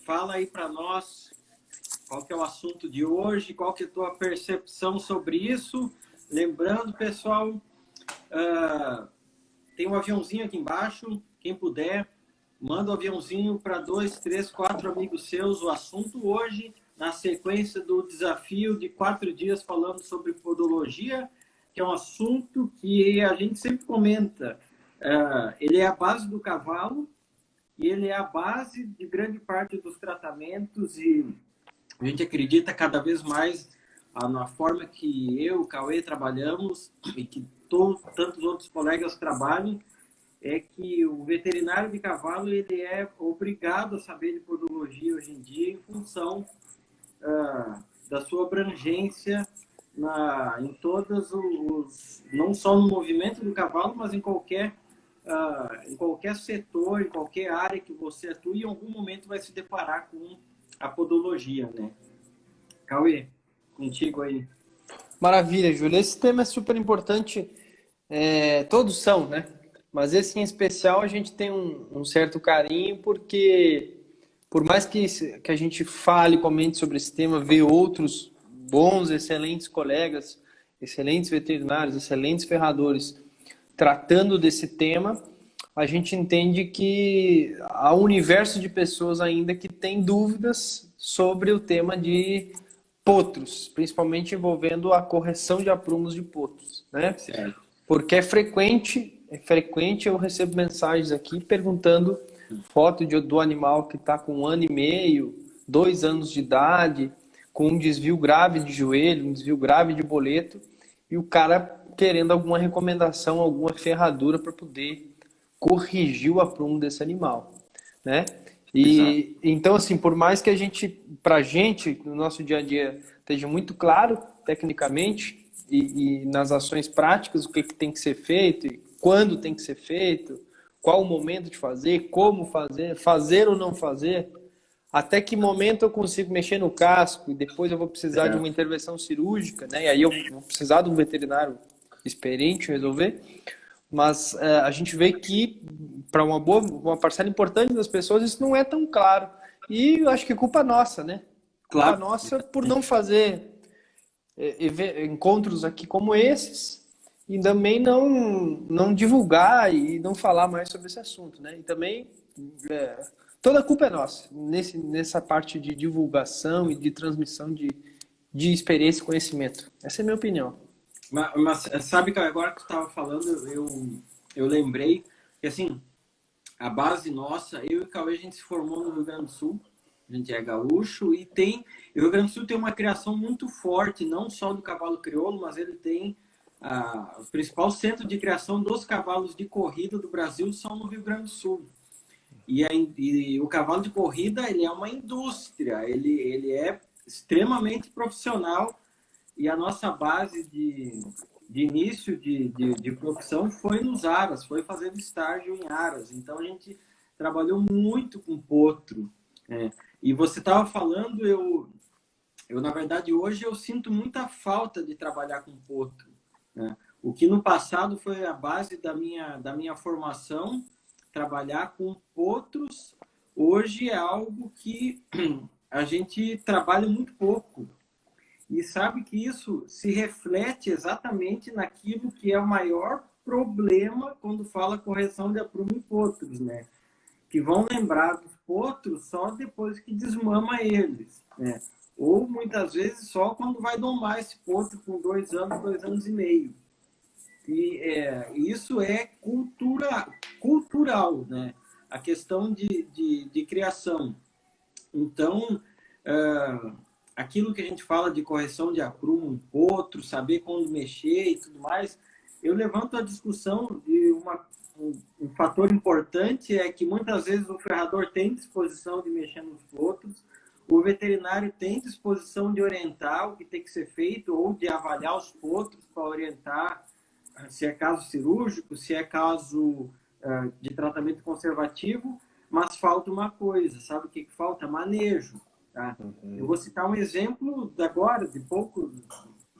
fala aí para nós qual que é o assunto de hoje, qual que é a tua percepção sobre isso. Lembrando, pessoal, tem um aviãozinho aqui embaixo, quem puder, manda o aviãozinho para 2, 3, 4 amigos seus. O assunto hoje, na sequência do desafio de 4 dias falando sobre podologia, que é um assunto que a gente sempre comenta. Ele é a base do cavalo e ele é a base de grande parte dos tratamentos, e a gente acredita cada vez mais na forma que eu, o Cauê, trabalhamos e que tantos outros colegas trabalham, é que o veterinário de cavalo ele é obrigado a saber de podologia hoje em dia em função da sua abrangência em todos não só no movimento do cavalo, mas em qualquer setor, em qualquer área que você atue, em algum momento vai se deparar com a podologia, né? Cauê, contigo aí. Maravilha, Júlio. Esse tema é super importante. Todos são, né? Mas esse em especial a gente tem um certo carinho, porque por mais que a gente fale, comente sobre esse tema, vê outros bons, excelentes colegas, excelentes veterinários, excelentes ferradores tratando desse tema, a gente entende que há um universo de pessoas ainda que tem dúvidas sobre o tema de potros, principalmente envolvendo a correção de aprumos de potros, né? Certo. Porque é frequente eu recebo mensagens aqui perguntando foto do animal que está com 1 ano e meio, 2 anos de idade, com um desvio grave de joelho, um desvio grave de boleto, e o cara querendo alguma recomendação, alguma ferradura para poder corrigir o aprumo desse animal, né? E então, assim, por mais que pra gente, no nosso dia a dia, esteja muito claro, tecnicamente, e nas ações práticas, o que tem que ser feito, e quando tem que ser feito, qual o momento de fazer, como fazer ou não fazer, até que momento eu consigo mexer no casco, e depois eu vou precisar de uma intervenção cirúrgica, né? E aí eu vou precisar de um veterinário experiente em resolver. Mas a gente vê que para uma parcela importante das pessoas isso não é tão claro. E eu acho que é culpa nossa, né? Claro. Culpa nossa por não fazer encontros aqui como esses e também não divulgar e não falar mais sobre esse assunto, né? E também toda a culpa é nossa nessa parte de divulgação e de transmissão de experiência e conhecimento. Essa é a minha opinião. Mas sabe que agora que tu estava falando, eu lembrei que, assim, a base nossa, eu e o Cauê, a gente se formou no Rio Grande do Sul, a gente é gaúcho, e o Rio Grande do Sul tem uma criação muito forte, não só do cavalo crioulo, mas ele tem o principal centro de criação dos cavalos de corrida do Brasil são no Rio Grande do Sul. E o cavalo de corrida, ele é uma indústria, ele é extremamente profissional. E a nossa base de início de profissão foi nos aras, foi fazendo estágio em aras. Então, a gente trabalhou muito com potro. E você estava falando, eu, na verdade, hoje eu sinto muita falta de trabalhar com potro. Né? O que no passado foi a base da minha formação, trabalhar com potros, hoje é algo que a gente trabalha muito pouco. E sabe que isso se reflete exatamente naquilo que é o maior problema quando fala correção de aprumo em potros, né? Que vão lembrar dos potros só depois que desmama eles, né? Ou muitas vezes só quando vai domar esse potro com 2 anos, 2 anos e meio. E isso é cultural, né? A questão de criação. Então, aquilo que a gente fala de correção de aprumo em potro, saber quando mexer e tudo mais, eu levanto a discussão de um fator importante é que muitas vezes o ferrador tem disposição de mexer nos potros, o veterinário tem disposição de orientar o que tem que ser feito ou de avaliar os potros para orientar se é caso cirúrgico, se é caso de tratamento conservativo, mas falta uma coisa, sabe o que falta? Manejo. Tá? Eu vou citar um exemplo agora, de pouco,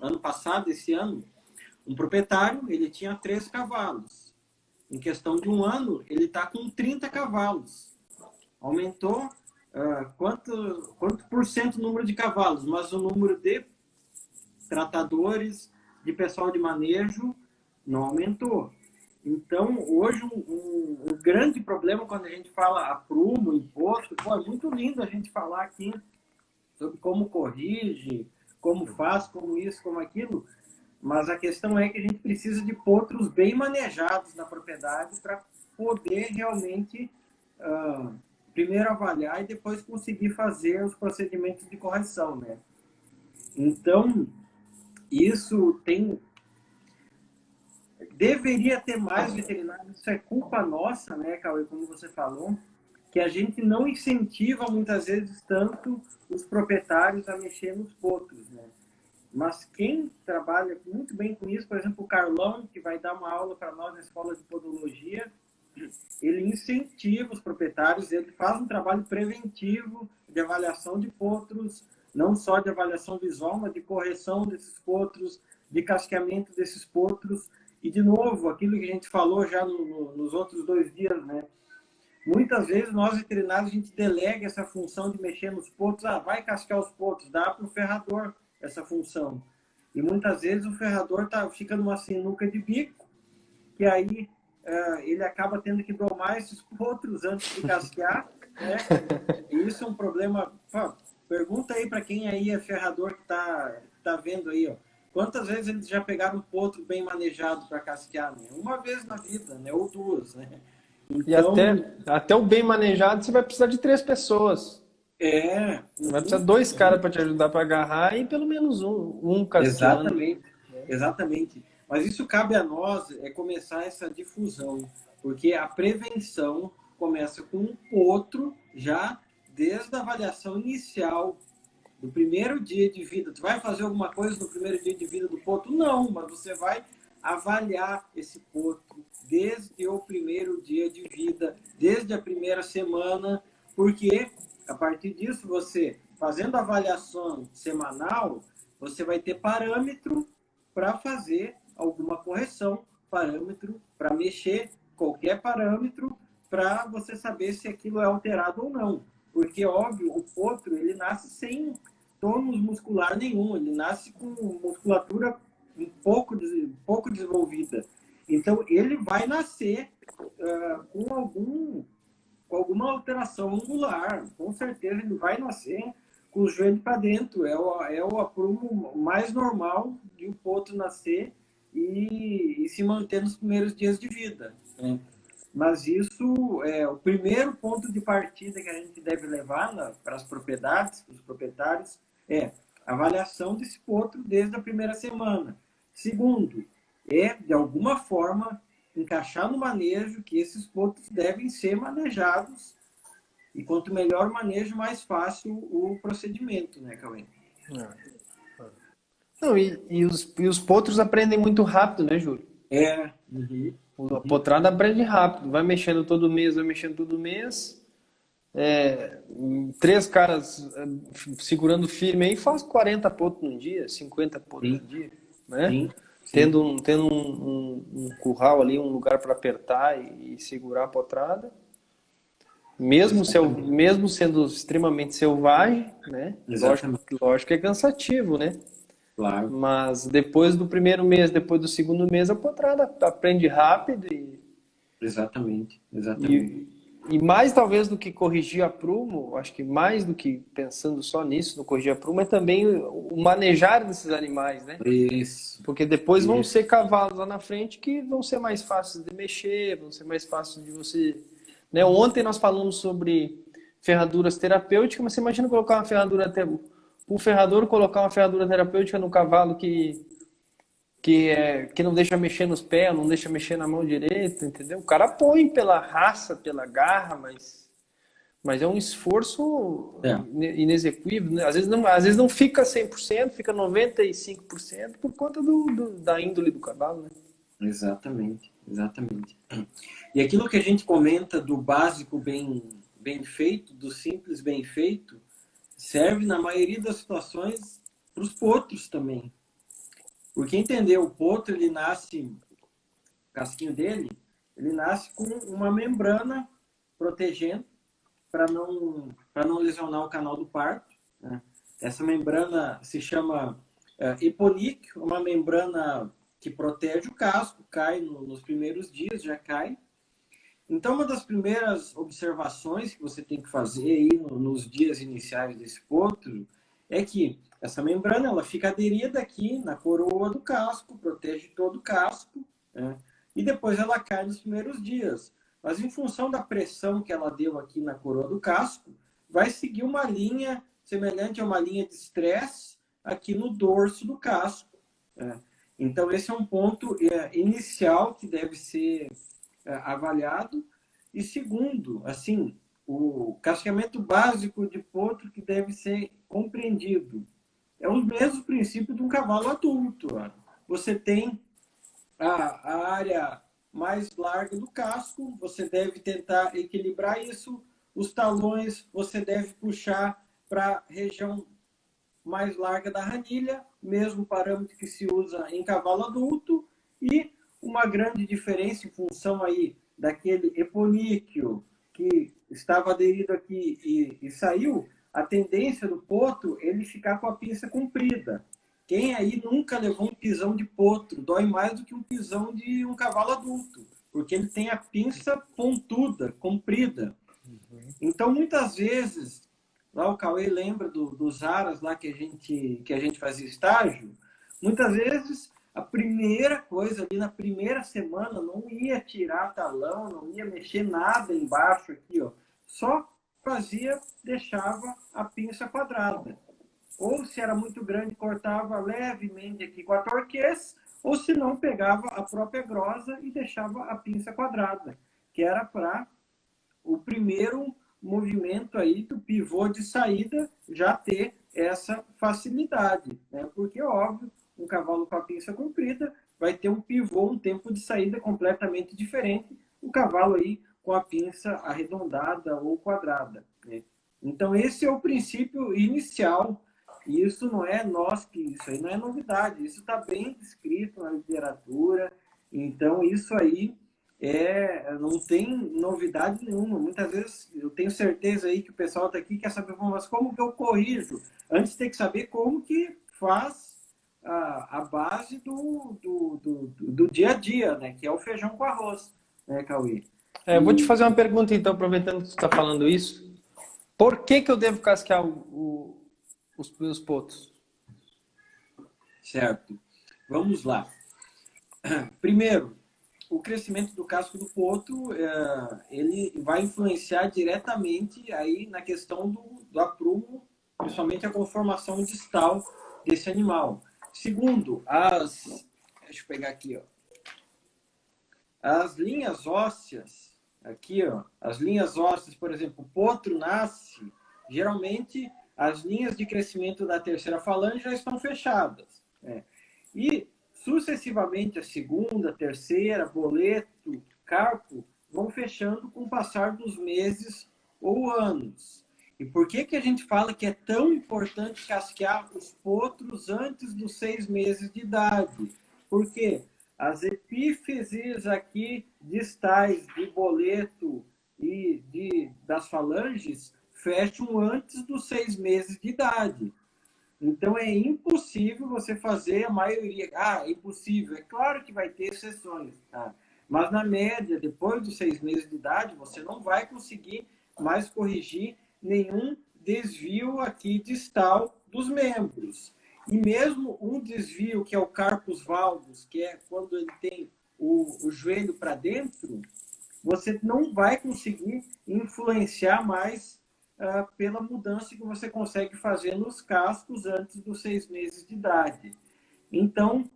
ano passado, esse ano. Um proprietário, ele tinha 3 cavalos. Em questão de 1 ano, ele está com 30 cavalos. Aumentou quanto por cento o número de cavalos, mas o número de tratadores, de pessoal de manejo, não aumentou. Então, hoje, um grande problema quando a gente fala aprumo, imposto, pô, é muito lindo a gente falar aqui sobre como corrige, como faz, como isso, como aquilo, mas a questão é que a gente precisa de potros bem manejados na propriedade para poder realmente, primeiro avaliar e depois conseguir fazer os procedimentos de correção, né? Então, isso deveria ter mais veterinários, isso é culpa nossa, né, Cauê, como você falou, que a gente não incentiva muitas vezes tanto os proprietários a mexer nos potros, né? Mas quem trabalha muito bem com isso, por exemplo, o Carlão, que vai dar uma aula para nós na escola de podologia, ele incentiva os proprietários, ele faz um trabalho preventivo de avaliação de potros, não só de avaliação visual, mas de correção desses potros, de casqueamento desses potros. E, de novo, aquilo que a gente falou já nos outros 2 dias, né? Muitas vezes, nós veterinários, a gente delega essa função de mexer nos potros. Vai cascar os potros, dá para o ferrador essa função. E, muitas vezes, o ferrador fica numa sinuca de bico, que aí ele acaba tendo que domar esses potros antes de casquear, né? E isso é um problema... Pergunta aí para quem aí é ferrador que tá vendo aí, ó. Quantas vezes eles já pegaram um potro bem manejado para casquear, né? Uma vez na vida, né? Ou 2, né? Então... E até o bem manejado você vai precisar de 3 pessoas. Você vai precisar de 2 caras para te ajudar para agarrar e pelo menos um casqueando. Exatamente. Mas isso cabe a nós, começar essa difusão. Porque a prevenção começa com um potro já desde a avaliação inicial do primeiro dia de vida. Tu vai fazer alguma coisa no primeiro dia de vida do potro? Não, mas você vai avaliar esse potro desde o primeiro dia de vida, desde a primeira semana, porque a partir disso, você fazendo a avaliação semanal, você vai ter parâmetro para fazer alguma correção, parâmetro para mexer, qualquer parâmetro para você saber se aquilo é alterado ou não. Porque, óbvio, o potro, ele nasce sem tônus muscular nenhum, ele nasce com musculatura um pouco desenvolvida. Então, ele vai nascer com alguma alteração angular. Com certeza, ele vai nascer com o joelho para dentro. É o aprumo mais normal de um potro nascer e se manter nos primeiros dias de vida, né? Mas isso é o primeiro ponto de partida que a gente deve levar para as propriedades, para os proprietários, a avaliação desse potro desde a primeira semana. Segundo, de alguma forma, encaixar no manejo que esses potros devem ser manejados. E quanto melhor o manejo, mais fácil o procedimento, né, Cauê? Não, e os potros aprendem muito rápido, né, Júlio? A potrada aprende rápido, vai mexendo todo mês, 3 caras segurando firme aí faz 40 potros no dia, 50 potros no dia, né? Sim. Tendo um curral ali, um lugar para apertar e segurar a potrada, mesmo sendo extremamente selvagem, né? Lógico que é cansativo, né? Claro. Mas depois do primeiro mês, depois do segundo mês, a potrada aprende rápido Exatamente. E mais talvez do que corrigir a prumo, acho que mais do que pensando só nisso, no corrigir a prumo, é também o manejar desses animais, né? Isso. Porque depois vão ser cavalos lá na frente que vão ser mais fáceis de mexer, vão ser mais fáceis de você... Né? Ontem nós falamos sobre ferraduras terapêuticas, mas você imagina colocar uma ferradura... O ferrador colocar uma ferradura terapêutica no cavalo que não deixa mexer nos pés, não deixa mexer na mão direita, entendeu? O cara põe pela raça, pela garra, mas é um esforço inexequível, né? Às vezes não fica 100%, fica 95% por conta da índole do cavalo, né? Exatamente. E aquilo que a gente comenta do básico bem feito, do simples bem feito, serve na maioria das situações para os potros também. Porque entendeu, o potro, ele nasce, o casquinho dele, ele nasce com uma membrana protegendo, para não lesionar o canal do parto, né? Essa membrana se chama eponíqueo, uma membrana que protege o casco, cai nos primeiros dias, já cai. Então, uma das primeiras observações que você tem que fazer aí nos dias iniciais desse potro é que essa membrana ela fica aderida aqui na coroa do casco, protege todo o casco, né? E depois ela cai nos primeiros dias. Mas em função da pressão que ela deu aqui na coroa do casco, vai seguir uma linha semelhante a uma linha de estresse aqui no dorso do casco, né? Então, esse é um ponto inicial que deve ser avaliado. E segundo, assim, o casqueamento básico de potro que deve ser compreendido é o mesmo princípio de um cavalo adulto. Você tem a área mais larga do casco, você deve tentar equilibrar isso. Os talões você deve puxar para a região mais larga da ranilha, mesmo parâmetro que se usa em cavalo adulto, e uma grande diferença em função aí daquele eponíqueo que estava aderido aqui e saiu, a tendência do potro ele ficar com a pinça comprida. Quem aí nunca levou um pisão de potro? Dói mais do que um pisão de um cavalo adulto, porque ele tem a pinça pontuda, comprida. Então, muitas vezes, lá o Cauê lembra dos aras lá que a gente fazia estágio, muitas vezes a primeira coisa ali na primeira semana não ia tirar talão, não ia mexer nada embaixo aqui, ó. Só deixava a pinça quadrada. Ou se era muito grande, cortava levemente aqui com a torquês, ou se não, pegava a própria grosa e deixava a pinça quadrada, que era para o primeiro movimento aí do pivô de saída já ter essa facilidade, né? Porque, óbvio, um cavalo com a pinça comprida vai ter um pivô, um tempo de saída completamente diferente, o cavalo aí com a pinça arredondada ou quadrada, né? Então, esse é o princípio inicial. E isso não é isso aí não é novidade, isso está bem descrito na literatura. Então, isso aí não tem novidade nenhuma. Muitas vezes eu tenho certeza aí que o pessoal está aqui quer saber, mas como que eu corrijo? Antes tem que saber como que faz a base do dia a dia, né? Que é o feijão com arroz, né, Cauê? Eu vou te fazer uma pergunta, então, aproveitando que você está falando isso. Por que eu devo casquear os meus potros? Certo. Vamos lá. Primeiro, o crescimento do casco do potro, ele vai influenciar diretamente aí na questão do aprumo, principalmente a conformação distal desse animal. Segundo, deixa eu pegar aqui, ó. As linhas ósseas, aqui, ó, as linhas ósseas, por exemplo, o potro nasce, geralmente as linhas de crescimento da terceira falange já estão fechadas, né? E sucessivamente a segunda, terceira, boleto, carpo vão fechando com o passar dos meses ou anos. E por que a gente fala que é tão importante casquear os potros antes dos 6 meses de idade? Porque as epífises aqui distais de boleto e das falanges fecham antes dos 6 meses de idade. Então, é impossível você fazer a maioria. É impossível. É claro que vai ter exceções, tá? Mas, na média, depois dos 6 meses de idade, você não vai conseguir mais corrigir nenhum desvio aqui distal dos membros. E mesmo um desvio, que é o carpus valgus, que é quando ele tem o joelho para dentro, você não vai conseguir influenciar mais pela mudança que você consegue fazer nos cascos antes dos 6 meses de idade. Então,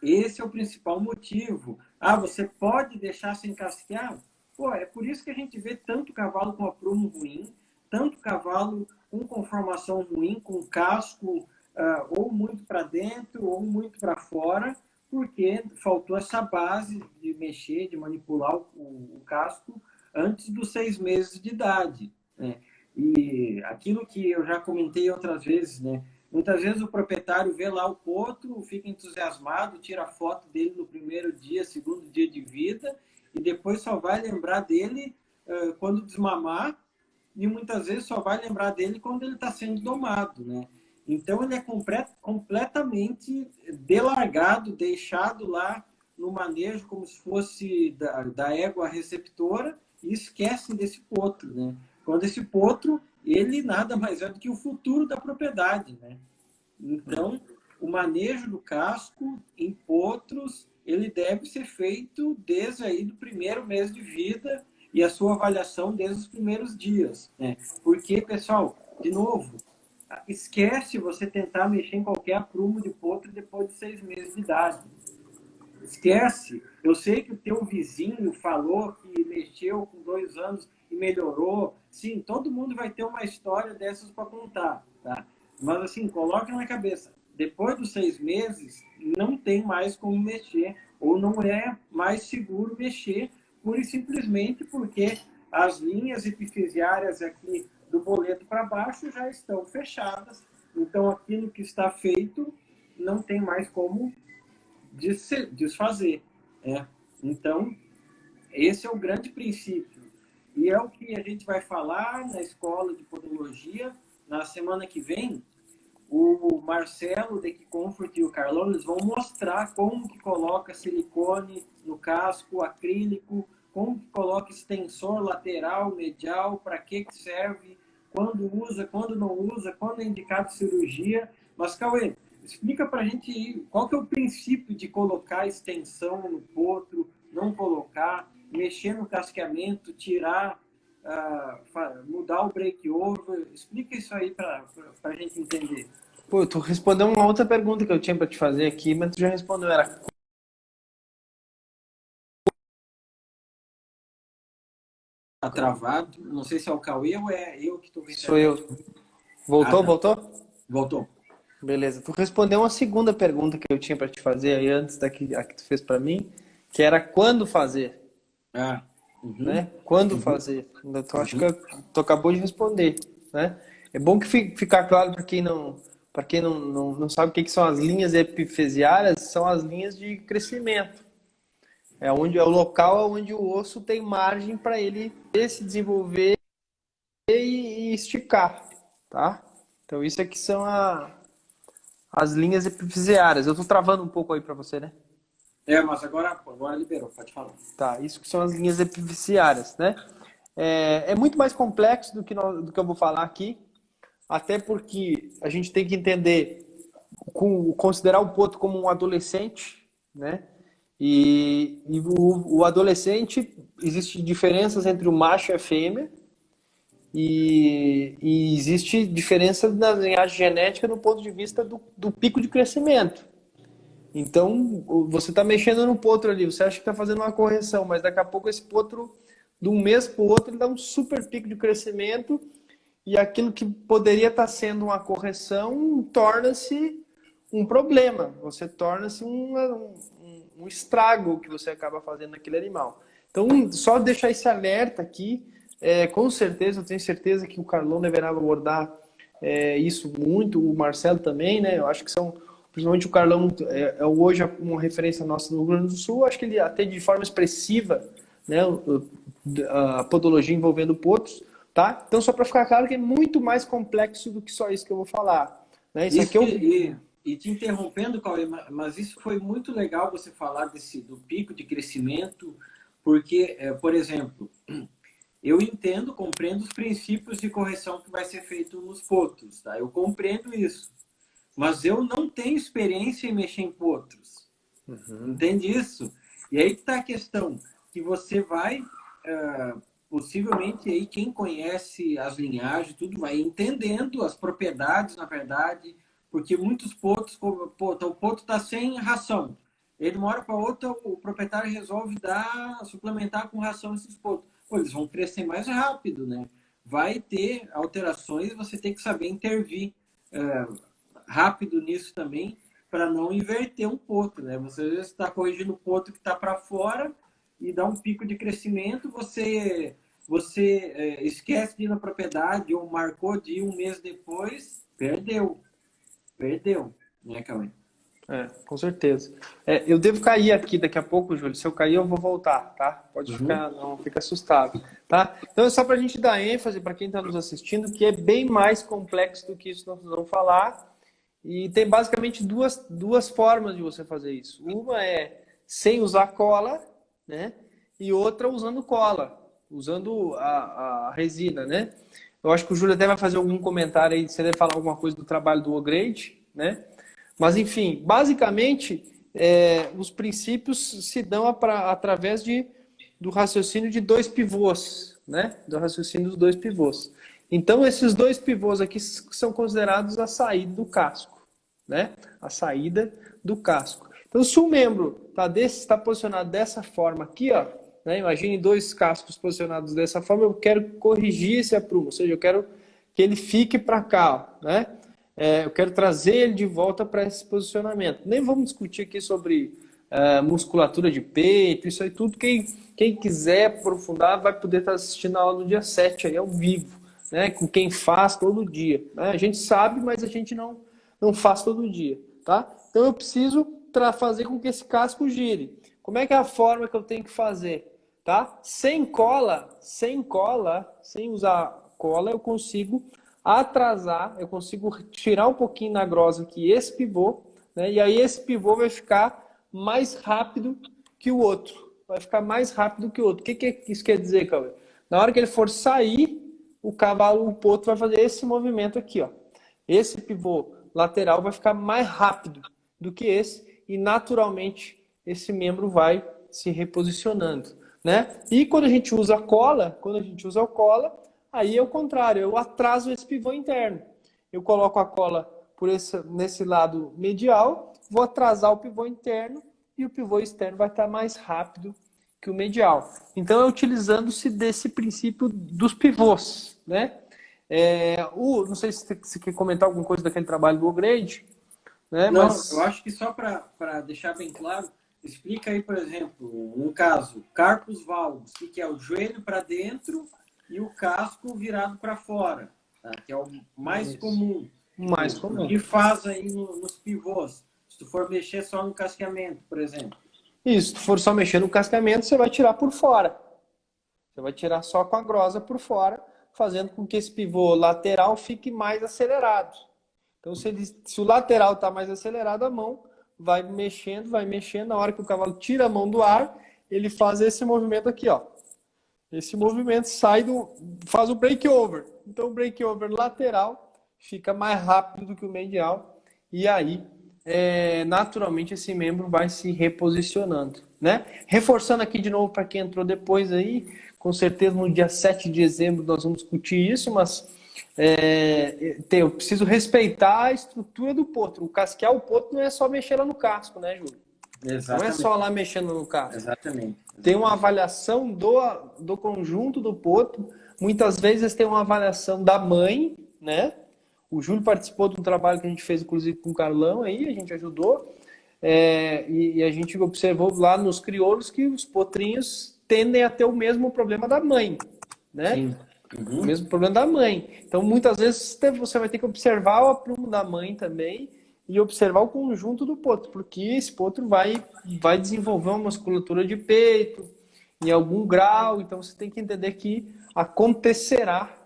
esse é o principal motivo. Você pode deixar sem casquear? É por isso que a gente vê tanto cavalo com aprumo ruim, tanto cavalo com conformação ruim, com casco ou muito para dentro ou muito para fora, porque faltou essa base de mexer, de manipular o casco antes dos 6 meses de idade, né? E aquilo que eu já comentei outras vezes, né? Muitas vezes o proprietário vê lá o potro, fica entusiasmado, tira foto dele no primeiro dia, segundo dia de vida, e depois só vai lembrar dele quando desmamar e muitas vezes só vai lembrar dele quando ele está sendo domado, né? Então ele é completamente delargado, deixado lá no manejo como se fosse da égua receptora e esquecem desse potro, né? Quando esse potro, ele nada mais é do que o futuro da propriedade, né? Então, o manejo do casco em potros, ele deve ser feito desde aí do primeiro mês de vida e a sua avaliação desde os primeiros dias, né? Porque, pessoal, de novo, esquece você tentar mexer em qualquer aprumo de potro depois de 6 meses de idade. Esquece. Eu sei que o teu vizinho falou que mexeu com 2 anos e melhorou. Sim, todo mundo vai ter uma história dessas para contar, tá? Mas assim, coloca na cabeça. Depois dos 6 meses, não tem mais como mexer ou não é mais seguro mexer, pura e simplesmente porque as linhas epifisiárias aqui do boleto para baixo já estão fechadas. Então, aquilo que está feito não tem mais como desfazer. Né? Então, esse é o grande princípio. E é o que a gente vai falar na escola de podologia. Na semana que vem, o Marcelo, da Comfort e o Carlão, eles vão mostrar como que coloca silicone no casco, acrílico, como que coloca extensor lateral, medial, para que serve, quando usa, quando não usa, quando é indicado cirurgia. Mas, Cauê, explica para a gente qual que é o princípio de colocar extensão no potro, não colocar, mexer no casqueamento, tirar, mudar o break-over. Explica isso aí para a gente entender. Pô, tu respondeu uma outra pergunta que eu tinha para te fazer aqui, mas tu já respondeu. Era... Tá travado. Não sei se é o Cauê ou é eu que estou vendo. Sou eu. Voltou, tá. voltou? Voltou. Beleza. Tu respondeu uma segunda pergunta que eu tinha para te fazer aí antes da que tu fez para mim, que era quando fazer. Né? Quando fazer. Então, acho que tu acabou de responder, né? É bom que ficar claro para quem não sabe o que são as linhas epifisiárias, são as linhas de crescimento. É onde é o local onde o osso tem margem para ele se desenvolver e esticar, tá? Então isso aqui são as linhas epifisiárias. Eu estou travando um pouco aí para você, né? Mas agora liberou, pode falar. Tá, isso que são as linhas epifisiárias, né? É muito mais complexo do que eu vou falar aqui, até porque a gente tem que entender, considerar o potro como um adolescente, né? E o adolescente, existem diferenças entre o macho e a fêmea, e existe diferença na linhagem genética do ponto de vista do pico de crescimento. Então, você está mexendo no potro ali, você acha que está fazendo uma correção, mas daqui a pouco esse potro, de um mês para o outro, ele dá um super pico de crescimento e aquilo que poderia estar sendo uma correção torna-se um problema. Você torna-se um estrago que você acaba fazendo naquele animal. Então, só deixar esse alerta aqui, com certeza, eu tenho certeza que o Carlão deverá abordar isso muito, o Marcelo também, né? Eu acho que são... Principalmente o Carlão é hoje uma referência nossa no Rio Grande do Sul. Acho que ele até de forma expressiva, né, a podologia envolvendo potros, tá? Então, só para ficar claro que é muito mais complexo do que só isso que eu vou falar. Né? Isso aqui e te interrompendo, Cauê, mas isso foi muito legal você falar do pico de crescimento, porque, por exemplo, eu compreendo os princípios de correção que vai ser feito nos potros, tá? Eu compreendo isso. Mas eu não tenho experiência em mexer em potros. Entende isso? E aí que está a questão, que você vai, possivelmente, aí quem conhece as linhagens, tudo vai entendendo as propriedades, na verdade, porque muitos potros, o potro está sem ração. Ele, de uma hora para outra, o proprietário resolve suplementar com ração esses potros. Eles vão crescer mais rápido, né? Vai ter alterações, você tem que saber intervir rápido nisso também, para não inverter um potro, né? Você às vezes está corrigindo o potro que está para fora e dá um pico de crescimento, você esquece de ir na propriedade ou marcou de ir um mês depois, perdeu, né, Cauê? Com certeza. Eu devo cair aqui daqui a pouco, Júlio. Se eu cair, eu vou voltar, tá? Pode ficar, não fica assustado, tá? Então é só para a gente dar ênfase para quem está nos assistindo, que é bem mais complexo do que isso que nós vamos falar. E tem basicamente duas formas de você fazer isso. Uma é sem usar cola, né? E outra usando cola, usando a resina, né? Eu acho que o Júlio até vai fazer algum comentário aí, você deve falar alguma coisa do trabalho do Ograde, né? Mas, enfim, basicamente, os princípios se dão através do raciocínio de dois pivôs, né? Do raciocínio dos dois pivôs. Então, esses dois pivôs aqui são considerados a saída do casco, né? A saída do casco. Então, se um membro está posicionado dessa forma aqui, ó, né? Imagine dois cascos posicionados dessa forma, eu quero corrigir esse aprumo, ou seja, eu quero que ele fique para cá, ó, né? Eu quero trazer ele de volta para esse posicionamento. Nem vamos discutir aqui sobre musculatura de peito, isso aí tudo. Quem quiser aprofundar vai poder estar assistindo a aula no dia 7, aí ao vivo, né? Com quem faz todo dia. Né? A gente sabe, mas a gente não faz todo dia. Tá? Então eu preciso fazer com que esse casco gire. Como é que é a forma que eu tenho que fazer? Tá? Sem usar cola, eu consigo atrasar, eu consigo tirar um pouquinho na grossa aqui esse pivô, né? E aí esse pivô vai ficar mais rápido que o outro. Vai ficar mais rápido que o outro. O que isso quer dizer, Cauê? Na hora que ele for sair, o potro vai fazer esse movimento aqui, ó. Esse pivô lateral vai ficar mais rápido do que esse e naturalmente esse membro vai se reposicionando, né? E quando a gente usa cola, aí é o contrário, eu atraso esse pivô interno. Eu coloco a cola nesse lado medial, vou atrasar o pivô interno e o pivô externo vai estar mais rápido que o medial. Então é utilizando-se desse princípio dos pivôs, né? Não sei se você quer comentar alguma coisa daquele trabalho do Ograde, né? Não, eu acho que só para deixar bem claro, explica aí, por exemplo, um caso, carpus valgus, que é o joelho para dentro e o casco virado para fora, tá? Que é o mais comum. Mais comum. O que faz aí nos pivôs? Se tu for mexer só no casqueamento, por exemplo. Isso, se tu for só mexer no casqueamento, você vai tirar por fora. Você vai tirar só com a grosa por fora, fazendo com que esse pivô lateral fique mais acelerado. Então, se o lateral está mais acelerado, a mão vai mexendo. Na hora que o cavalo tira a mão do ar, ele faz esse movimento aqui, ó. Esse movimento faz o break-over. Então, o break-over lateral fica mais rápido do que o medial. E aí, naturalmente, esse membro vai se reposicionando, né? Reforçando aqui de novo para quem entrou depois aí, com certeza no dia 7 de dezembro nós vamos discutir isso, mas eu preciso respeitar a estrutura do potro. O casquear o potro não é só mexer lá no casco, né, Júlio? Exatamente. Não é só lá mexendo no casco. Exatamente. Tem uma avaliação do conjunto do potro. Muitas vezes tem uma avaliação da mãe, né? O Júlio participou de um trabalho que a gente fez, inclusive, com o Carlão aí, a gente ajudou. E a gente observou lá nos crioulos que os potrinhos tendem a ter o mesmo problema da mãe, né? Sim. Uhum. O mesmo problema da mãe. Então, muitas vezes, você vai ter que observar o aprumo da mãe também e observar o conjunto do potro, porque esse potro vai desenvolver uma musculatura de peito em algum grau, então você tem que entender que acontecerá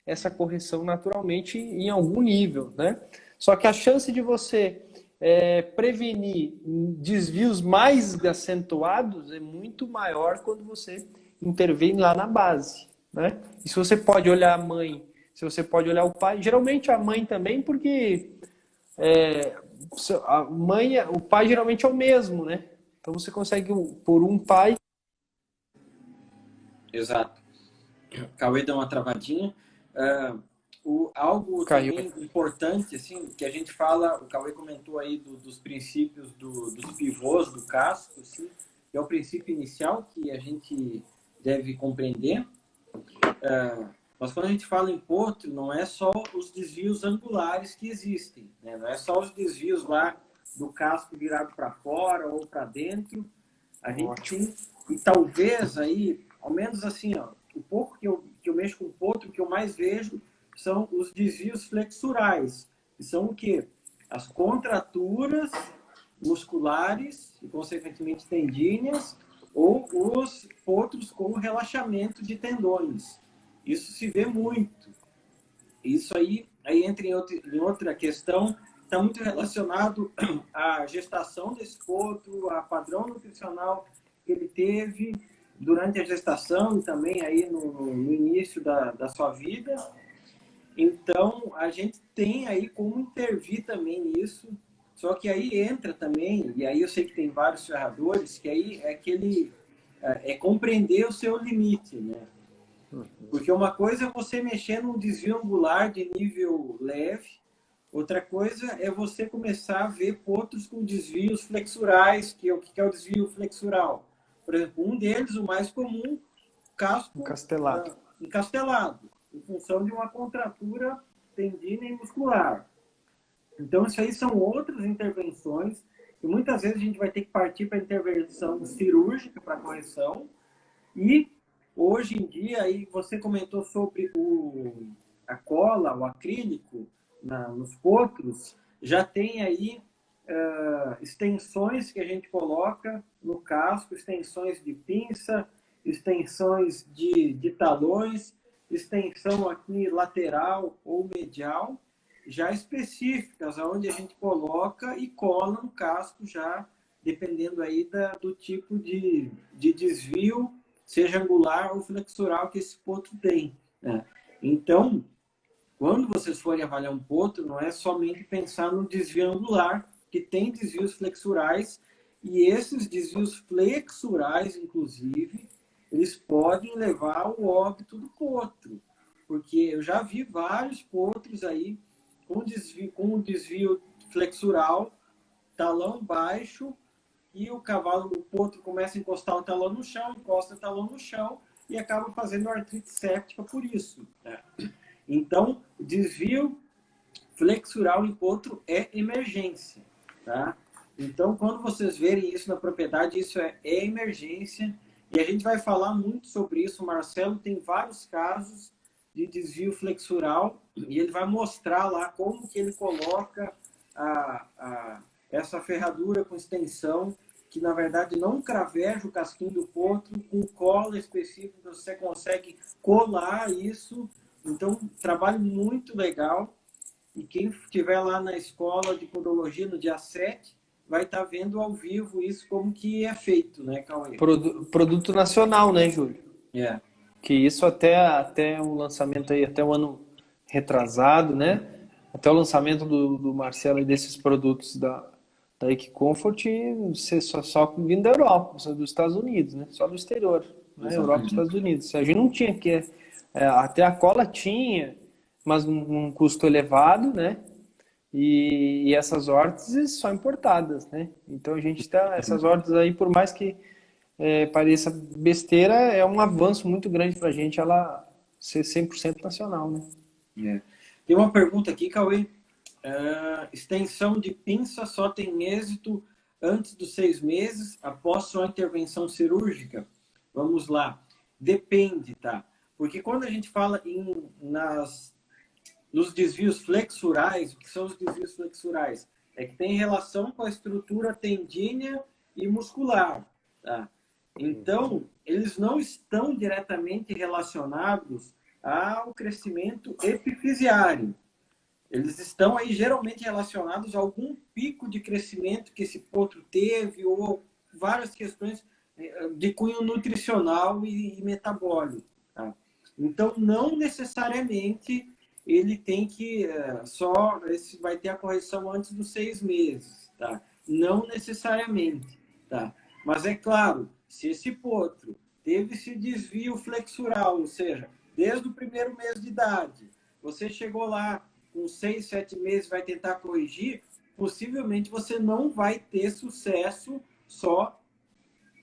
essa correção naturalmente em algum nível, né? Só que a chance de você prevenir desvios mais acentuados é muito maior quando você intervém lá na base, né? E se você pode olhar a mãe, se você pode olhar o pai, geralmente a mãe também, porque o pai geralmente é o mesmo, né? Então você consegue por um pai. Exato. O Cauê deu uma travadinha. Algo também importante, assim, que a gente fala, o Cauê comentou aí dos princípios dos pivôs do casco, assim, que é o princípio inicial que a gente deve compreender. Mas quando a gente fala em potro, não é só os desvios angulares que existem, né? Não é só os desvios lá do casco virado para fora ou para dentro. A gente tem, e talvez aí, ao menos assim, ó, o pouco que eu mexo com potro, o que eu mais vejo são os desvios flexurais, que são o quê? As contraturas musculares e, consequentemente, tendíneas, ou os potros com relaxamento de tendões. Isso se vê muito. Isso aí entra em outra questão, está muito relacionado à gestação desse potro, a padrão nutricional que ele teve durante a gestação e também aí no início da sua vida. Então, a gente tem aí como intervir também nisso, só que aí entra também, e aí eu sei que tem vários ferradores, que aí é compreender o seu limite, né? Porque uma coisa é você mexer num desvio angular de nível leve, outra coisa é você começar a ver potros com desvios flexurais, que é o que é o desvio flexural. Por exemplo, um deles, o mais comum, casco encastelado, em função de uma contratura tendínea e muscular. Então, isso aí são outras intervenções, e muitas vezes a gente vai ter que partir para a intervenção cirúrgica para correção, e hoje em dia, aí você comentou sobre a cola, o acrílico nos potros, já tem aí extensões que a gente coloca no casco, extensões de pinça, extensões de talões, extensão aqui lateral ou medial, já específicas, onde a gente coloca e cola no casco já, dependendo aí do tipo de desvio, seja angular ou flexural que esse potro tem, né? Então, quando vocês forem avaliar um potro, não é somente pensar no desvio angular, que tem desvios flexurais, e esses desvios flexurais, inclusive, eles podem levar ao óbito do potro, porque eu já vi vários potros aí com um desvio flexural, talão baixo, e o potro começa a encostar o talão no chão, encosta o talão no chão e acaba fazendo artrite séptica por isso, né? Então, desvio flexural em potro é emergência, tá? Então, quando vocês verem isso na propriedade, isso é emergência, e a gente vai falar muito sobre isso. O Marcelo tem vários casos de desvio flexural, e ele vai mostrar lá como que ele coloca essa ferradura com extensão, que na verdade não craveja o casquinho do potro, com cola específica você consegue colar isso. Então, trabalho muito legal. E quem estiver lá na escola de podologia no dia 7 vai estar vendo ao vivo isso, como que é feito, né, Cauê? Produto nacional, né, Júlio? É. Que isso até o lançamento aí, até o ano retrasado, né? Até o lançamento do Marcelo e desses produtos da Equicomfort, você só vindo da Europa, só dos Estados Unidos, né? Só do exterior, né? Europa e Estados Unidos. A gente não tinha que até a cola tinha, mas num custo elevado, né? E essas órteses são importadas, né? Então a gente tá essas órteses aí, por mais que pareça besteira, é um avanço muito grande para a gente ela ser 100% nacional, né? É. Tem uma pergunta aqui, Cauê. Extensão de pinça só tem êxito antes dos 6 meses, após sua intervenção cirúrgica? Vamos lá. Depende, tá? Porque quando a gente fala nos desvios flexurais, o que são os desvios flexurais? É que tem relação com a estrutura tendínea e muscular, tá? Então, eles não estão diretamente relacionados ao crescimento epifisiário. Eles estão aí geralmente relacionados a algum pico de crescimento que esse potro teve ou várias questões de cunho nutricional e metabólico, tá? Então, não necessariamente ele tem que esse vai ter a correção antes dos 6 meses, tá? Não necessariamente, tá? Mas é claro, se esse potro teve esse desvio flexural, ou seja, desde o primeiro mês de idade, você chegou lá com 6, 7 meses, vai tentar corrigir, possivelmente você não vai ter sucesso só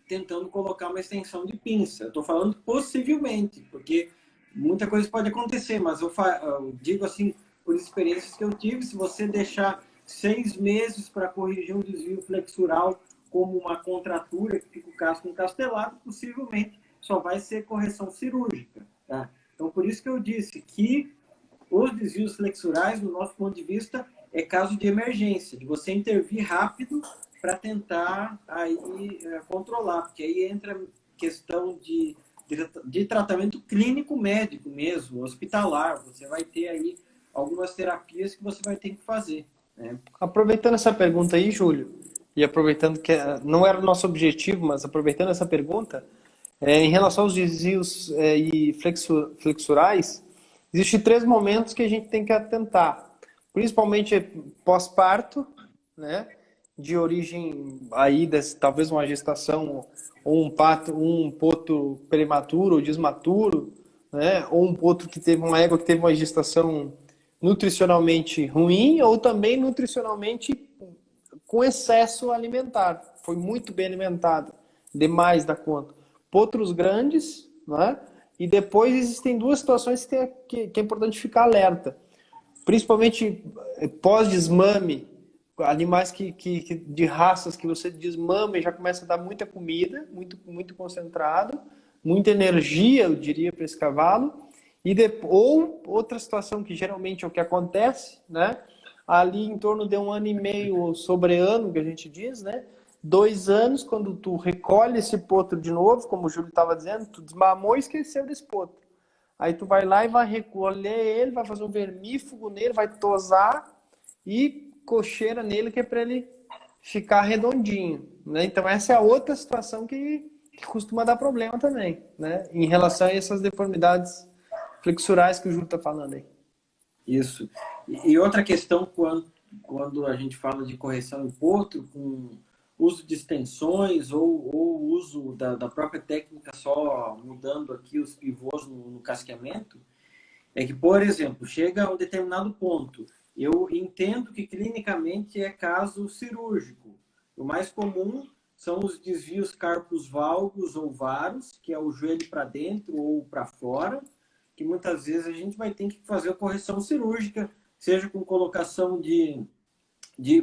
tentando colocar uma extensão de pinça. Eu estou falando possivelmente, porque muita coisa pode acontecer, mas eu digo assim, por experiências que eu tive, se você deixar 6 meses para corrigir um desvio flexural como uma contratura que fica o casco encastelado, possivelmente só vai ser correção cirúrgica, tá? Então, por isso que eu disse que os desvios flexurais, do nosso ponto de vista, é caso de emergência, de você intervir rápido para tentar aí controlar, porque aí entra questão de tratamento clínico médico mesmo, hospitalar. Você vai ter aí algumas terapias que você vai ter que fazer, né? Aproveitando essa pergunta aí, Júlio, e aproveitando que não era o nosso objetivo, mas aproveitando essa pergunta, em relação aos desvios e flexurais, existem 3 momentos que a gente tem que atentar, principalmente pós-parto, né, de origem aí, talvez uma gestação ou um potro prematuro ou desmaturo, né, ou um potro que teve uma égua que teve uma gestação nutricionalmente ruim ou também nutricionalmente com excesso alimentar, foi muito bem alimentado, demais da conta. Potros grandes, né? E depois existem 2 situações que é importante ficar alerta, principalmente pós-desmame, animais de raças que você desmama e já começa a dar muita comida, muito concentrado, muita energia, eu diria, para esse cavalo. Ou outra situação que geralmente é o que acontece, né? Ali em torno de 1 ano e meio ou sobre ano, que a gente diz, né? 2 anos, quando tu recolhe esse potro de novo, como o Júlio estava dizendo, tu desmamou e esqueceu desse potro. Aí tu vai lá e vai recolher ele, vai fazer um vermífugo nele, vai tosar e cocheira nele, que é para ele ficar redondinho, né? Então essa é a outra situação que costuma dar problema também, né? Em relação a essas deformidades flexurais que o Júlio está falando aí. Isso. E outra questão, quando a gente fala de correção em potro, com uso de extensões ou uso da própria técnica, só mudando aqui os pivôs no casqueamento, é que, por exemplo, chega a um determinado ponto, eu entendo que clinicamente é caso cirúrgico. O mais comum são os desvios carpos valgos ou varos, que é o joelho para dentro ou para fora, que muitas vezes a gente vai ter que fazer a correção cirúrgica, seja com colocação de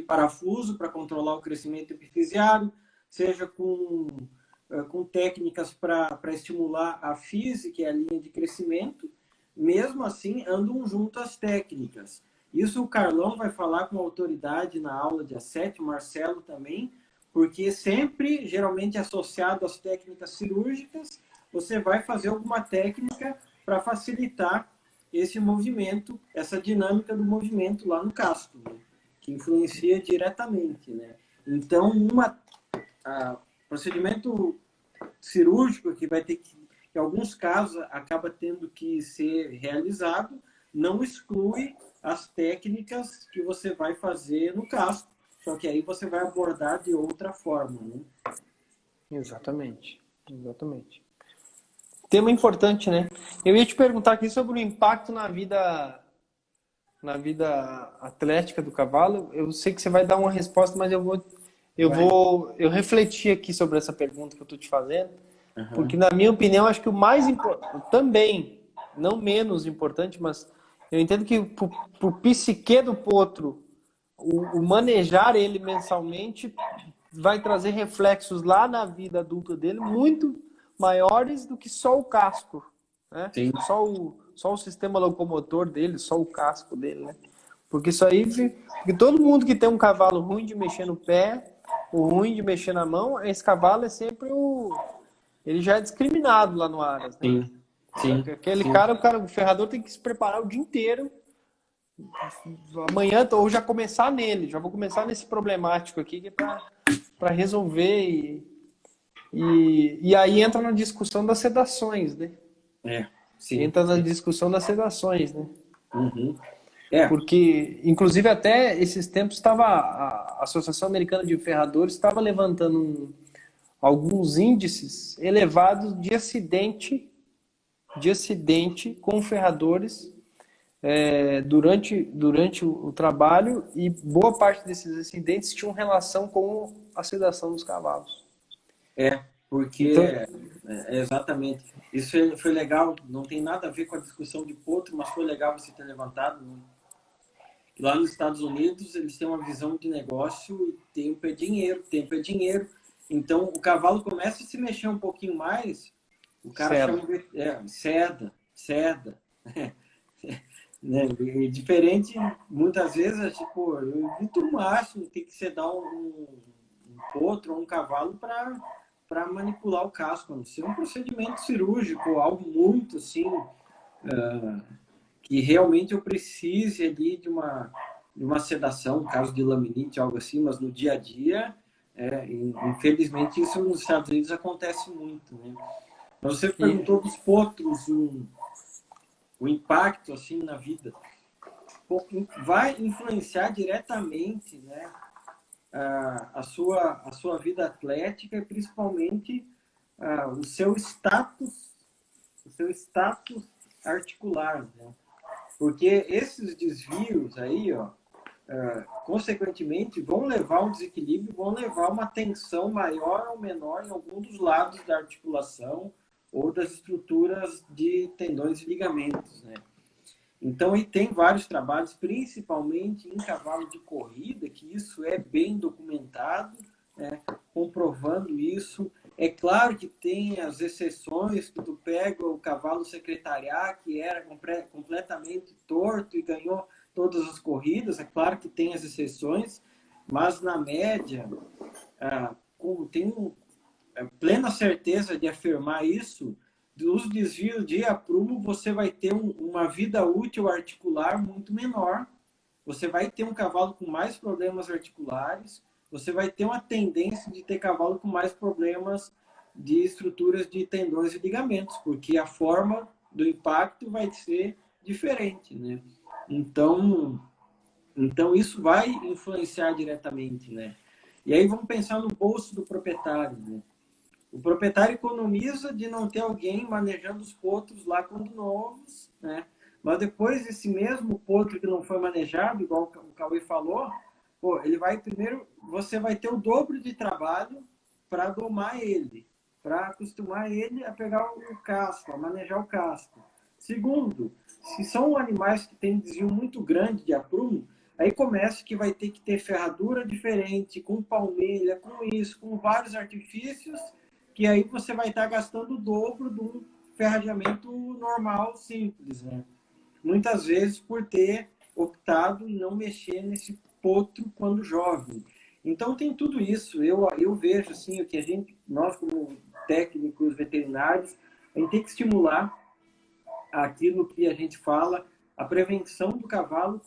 parafuso para controlar o crescimento epifisiário, seja com técnicas para estimular a fise, que é a linha de crescimento. Mesmo assim, andam junto as técnicas. Isso o Carlão vai falar com autoridade na aula dia 7, o Marcelo também, porque sempre, geralmente associado às técnicas cirúrgicas, você vai fazer alguma técnica para facilitar esse movimento, essa dinâmica do movimento lá no casco, né? Que influencia diretamente, né? Então, procedimento cirúrgico que vai ter que, em alguns casos, acaba tendo que ser realizado, não exclui as técnicas que você vai fazer no casco, só que aí você vai abordar de outra forma, né? Exatamente. Tema importante, né? Eu ia te perguntar aqui sobre o impacto na vida atlética do cavalo. Eu sei que você vai dar uma resposta, mas eu refleti aqui sobre essa pergunta que eu estou te fazendo, porque na minha opinião acho que o mais importante, também não menos importante, mas eu entendo que pro psique do potro, o manejar ele mensalmente vai trazer reflexos lá na vida adulta dele muito maiores do que só o casco, né? Sim. Só o sistema locomotor dele, só o casco dele, né? Porque isso aí, porque todo mundo que tem um cavalo ruim de mexer no pé, ou ruim de mexer na mão, esse cavalo é sempre ele já é discriminado lá no Aras, né? Sim. Aquele cara, o ferrador tem que se preparar o dia inteiro, amanhã, ou já começar nele, já vou começar nesse problemático aqui, que é para resolver e aí entra na discussão das sedações, né? Sim. Entra na discussão das sedações, né? Uhum. Porque, inclusive, até esses tempos a Associação Americana de Ferradores estava levantando alguns índices elevados de acidente com ferradores durante o trabalho, e boa parte desses acidentes tinham relação com a sedação dos cavalos. Porque então, exatamente. Isso foi legal, não tem nada a ver com a discussão de potro, mas foi legal você ter levantado, né? Lá nos Estados Unidos, eles têm uma visão de negócio e tempo é dinheiro, tempo é dinheiro. Então, o cavalo começa a se mexer um pouquinho mais, o cara chama de seda. Né? E diferente, muitas vezes, tipo, eu evito o máximo, tem que sedar um potro ou um cavalo para manipular o casco, a não ser um procedimento cirúrgico, algo muito assim, que realmente eu precise ali de uma sedação, caso de laminite, algo assim, mas no dia a dia, infelizmente, isso nos Estados Unidos acontece muito, né? Mas você perguntou dos potros, o impacto assim na vida. Vai influenciar diretamente, né, a sua vida atlética e principalmente o seu status articular, né? Porque esses desvios aí, ó, consequentemente, vão levar a um desequilíbrio, vão levar a uma tensão maior ou menor em algum dos lados da articulação ou das estruturas de tendões e ligamentos, né? Então, e tem vários trabalhos, principalmente em cavalo de corrida, que isso é bem documentado, né, comprovando isso. É claro que tem as exceções, que tu pega o cavalo secretariat, que era completamente torto e ganhou todas as corridas. É claro que tem as exceções, mas na média, como tenho plena certeza de afirmar isso, dos desvios de aprumo, você vai ter uma vida útil articular muito menor, você vai ter um cavalo com mais problemas articulares, você vai ter uma tendência de ter cavalo com mais problemas de estruturas de tendões e ligamentos, porque a forma do impacto vai ser diferente, né? Então isso vai influenciar diretamente, né? E aí vamos pensar no bolso do proprietário, né? O proprietário economiza de não ter alguém manejando os potros lá quando novos, né? Mas depois esse mesmo potro que não foi manejado, igual o Cauê falou, pô, ele vai primeiro, você vai ter o dobro de trabalho para domar ele, para acostumar ele a pegar o casco, a manejar o casco. Segundo, se são animais que têm desvio muito grande de aprumo, aí começa que vai ter que ter ferradura diferente, com palmilha, com isso, com vários artifícios, que aí você vai estar gastando o dobro de um ferramentamento normal, simples, né? Muitas vezes por ter optado em não mexer nesse potro quando jovem. Então tem tudo isso. Eu vejo assim, o que nós como técnicos veterinários, a gente tem que estimular aquilo que a gente fala, a prevenção do cavalo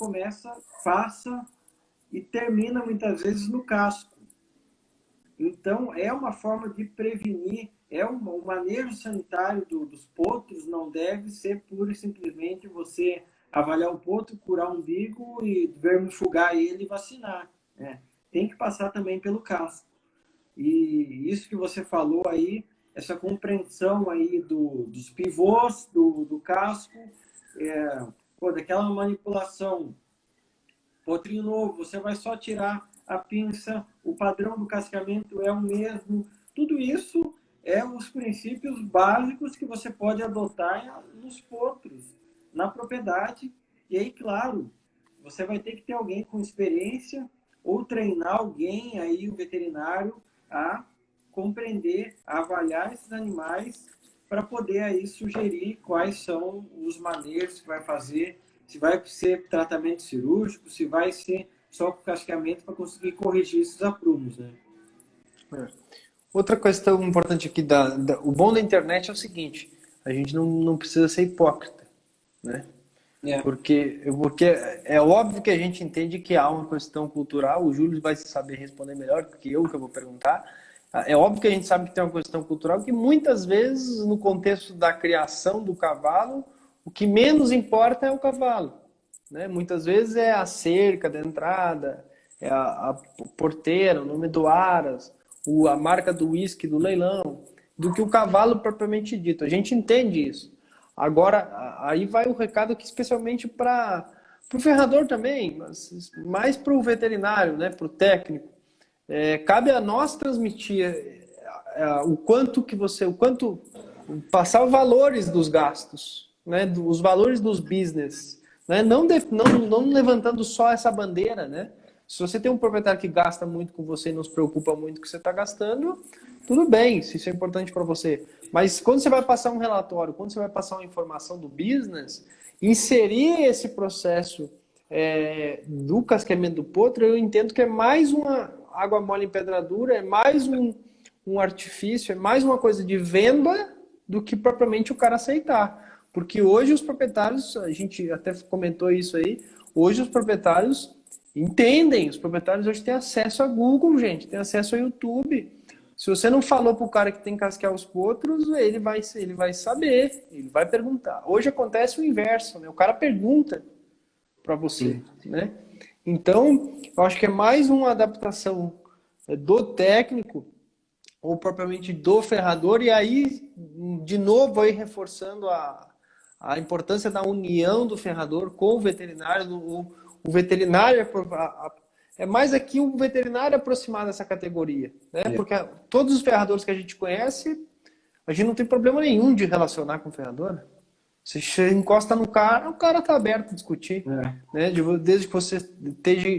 passa e termina muitas vezes no casco. Então, é uma forma de prevenir, o manejo sanitário dos potros não deve ser pura e simplesmente você avaliar o potro, curar o umbigo e vermifugar ele e vacinar, né? Tem que passar também pelo casco. E isso que você falou aí, essa compreensão aí dos pivôs, do casco, daquela manipulação. Potrinho novo, você vai só tirar a pinça, o padrão do cascamento é o mesmo. Tudo isso é os princípios básicos que você pode adotar nos potros, na propriedade. E aí, claro, você vai ter que ter alguém com experiência ou treinar alguém, aí o veterinário, a compreender, a avaliar esses animais para poder aí sugerir quais são os manejos que vai fazer, se vai ser tratamento cirúrgico, se vai ser só com casqueamento para conseguir corrigir esses aprumos, né? Outra questão importante aqui, o bom da internet é o seguinte, a gente não precisa ser hipócrita, né? Porque é óbvio que a gente entende que há uma questão cultural, o Júlio vai saber responder melhor do que eu vou perguntar. É óbvio que a gente sabe que tem uma questão cultural que muitas vezes, no contexto da criação do cavalo, o que menos importa é o cavalo, né? Muitas vezes é a cerca da entrada, é a porteira, o nome do aras, a marca do uísque do leilão, do que o cavalo propriamente dito. A gente entende isso. Agora, aí vai o recado aqui especialmente para o ferrador também, mas mais para o veterinário, né, para o técnico. Cabe a nós transmitir o quanto passar os valores dos gastos, né, os valores dos business, né, não levantando só essa bandeira, né. Se você tem um proprietário que gasta muito com você e não se preocupa muito com o que você está gastando, tudo bem, se isso é importante para você. Mas quando você vai passar um relatório, quando você vai passar uma informação do business, inserir esse processo do casqueamento do potro, eu entendo que é mais água mole em pedra dura, é mais um artifício, é mais uma coisa de venda do que propriamente o cara aceitar. Porque hoje os proprietários, a gente até comentou isso aí, hoje os proprietários entendem, os proprietários hoje têm acesso a Google, gente, têm acesso a YouTube. Se você não falou pro cara que tem que casquear os potros, ele vai saber, ele vai perguntar. Hoje acontece o inverso, né? O cara pergunta para você, né? Então, eu acho que é mais uma adaptação do técnico ou propriamente do ferrador, e aí, de novo, aí reforçando a importância da união do ferrador com o veterinário. O veterinário é mais aqui um veterinário aproximado dessa categoria, né? Porque todos os ferradores que a gente conhece, a gente não tem problema nenhum de relacionar com o ferrador. Você encosta no cara, o cara está aberto a discutir, né? Desde que você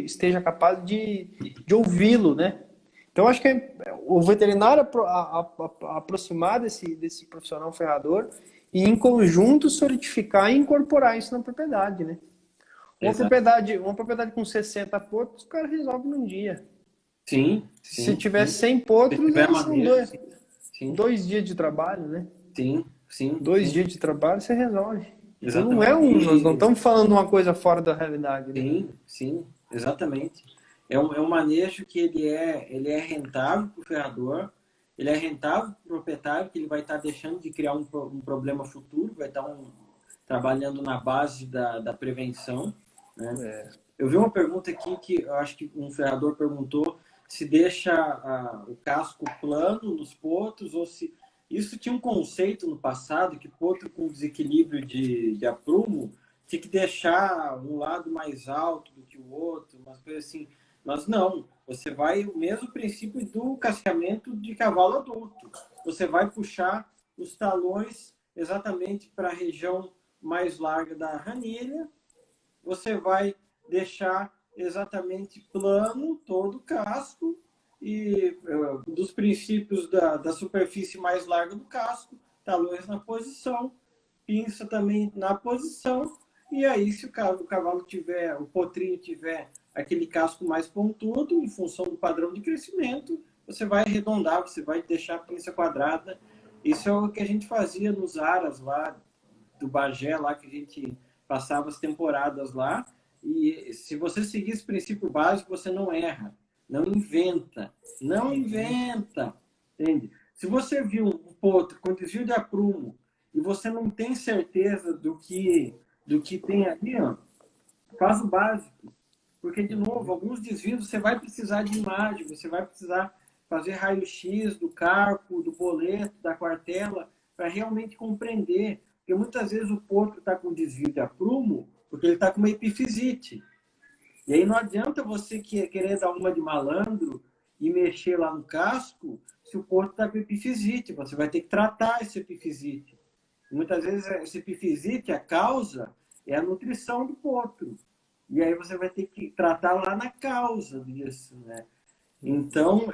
esteja capaz de ouvi-lo, né? Então, acho que o veterinário aproximar desse profissional ferrador e, em conjunto, solidificar e incorporar isso na propriedade, né? Uma propriedade com 60 potros, o cara resolve num dia. Sim. Se tiver 100 potros, são 2 dias de trabalho, né? Sim. 2 dias de trabalho, você resolve. Exatamente. Então, nós não estamos falando uma coisa fora da realidade. Né? Sim, exatamente. É um manejo que ele é rentável para o ferrador, ele é rentável para o proprietário, que ele vai estar deixando de criar um problema futuro, vai estar trabalhando na base da prevenção. Né? Eu vi uma pergunta aqui que eu acho que um ferrador perguntou se deixa o casco plano nos potros ou se... Isso tinha um conceito no passado que potro com desequilíbrio de aprumo tinha que deixar um lado mais alto do que o outro, umas coisas assim. Mas não, você vai, o mesmo princípio do casqueamento de cavalo adulto. Você vai puxar os talões exatamente para a região mais larga da ranilha, você vai deixar exatamente plano todo o casco e dos princípios da superfície mais larga do casco, talões na posição, pinça também na posição, e aí se o cavalo tiver, o potrinho tiver aquele casco mais pontudo, em função do padrão de crescimento, você vai arredondar, você vai deixar a pinça quadrada. Isso é o que a gente fazia nos aras lá do Bagé, lá que a gente passava as temporadas lá, e se você seguir esse princípio básico, você não erra. Não inventa. Entende? Se você viu um potro com desvio de aprumo e você não tem certeza do que tem ali, ó, faz o básico. Porque, de novo, alguns desvios você vai precisar de imagem, você vai precisar fazer raio-x do carpo, do boleto, da quartela, para realmente compreender. Porque muitas vezes o potro está com desvio de aprumo porque ele está com uma epifisite. E aí não adianta você querer dar uma de malandro e mexer lá no casco se o potro está com epifisite. Você vai ter que tratar esse epifisite. Muitas vezes esse epifisite, a causa é a nutrição do potro. E aí você vai ter que tratar lá na causa disso, né? Então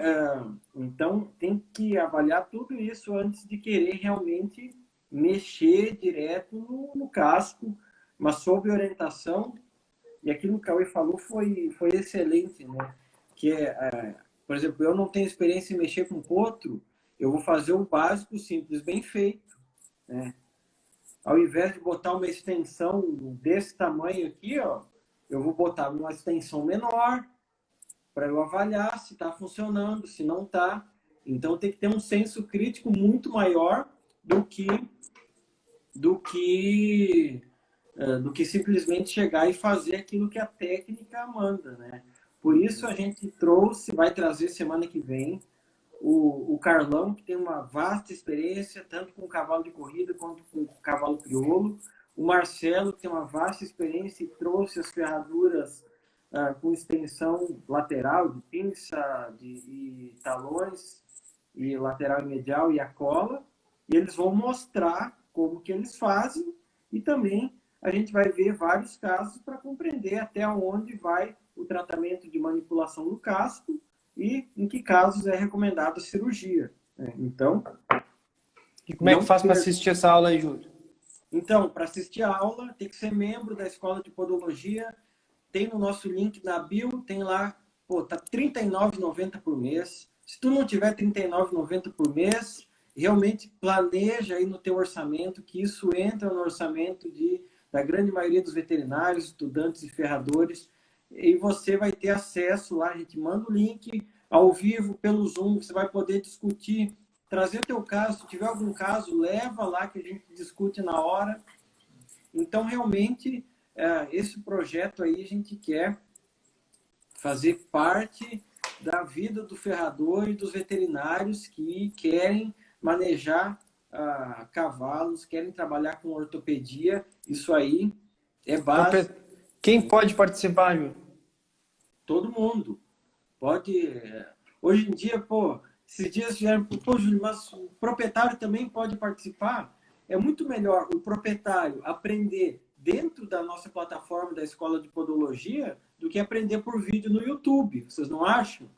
tem que avaliar tudo isso antes de querer realmente mexer direto no casco, mas sob orientação. E aquilo que o Cauê falou foi excelente, né? Que por exemplo, eu não tenho experiência em mexer com potro, eu vou fazer o básico, simples, bem feito, né? Ao invés de botar uma extensão desse tamanho aqui, ó, eu vou botar uma extensão menor para eu avaliar se está funcionando, se não está. Então tem que ter um senso crítico muito maior do que simplesmente chegar e fazer aquilo que a técnica manda, né? Por isso a gente vai trazer semana que vem o Carlão, que tem uma vasta experiência, tanto com cavalo de corrida quanto com cavalo crioulo. O Marcelo, que tem uma vasta experiência e trouxe as ferraduras com extensão lateral, de pinça, e talões, e lateral e medial, e a cola. E eles vão mostrar como que eles fazem, e também a gente vai ver vários casos para compreender até onde vai o tratamento de manipulação do casco e em que casos é recomendada a cirurgia. Né? Então, e como é que faz para assistir essa aula aí, Júlio? Então, para assistir a aula, tem que ser membro da Escola de Podologia. Tem no nosso link na bio, tem lá pô, tá R$ 39,90 por mês. Se tu não tiver R$ 39,90 por mês, realmente planeja aí no teu orçamento, que isso entra no orçamento da grande maioria dos veterinários, estudantes e ferradores, e você vai ter acesso lá, a gente manda o link ao vivo pelo Zoom, você vai poder discutir, trazer o teu caso, se tiver algum caso, leva lá que a gente discute na hora. Então, realmente, esse projeto aí a gente quer fazer parte da vida do ferrador e dos veterinários que querem manejar cavalos, querem trabalhar com ortopedia. Isso aí é base. Quem pode participar, Júlio? Todo mundo. Pode. Hoje em dia, pô, esses dias vieram, pô, Júlio, mas o proprietário também pode participar. É muito melhor o proprietário aprender dentro da nossa plataforma da Escola de Podologia do que aprender por vídeo no YouTube. Vocês não acham?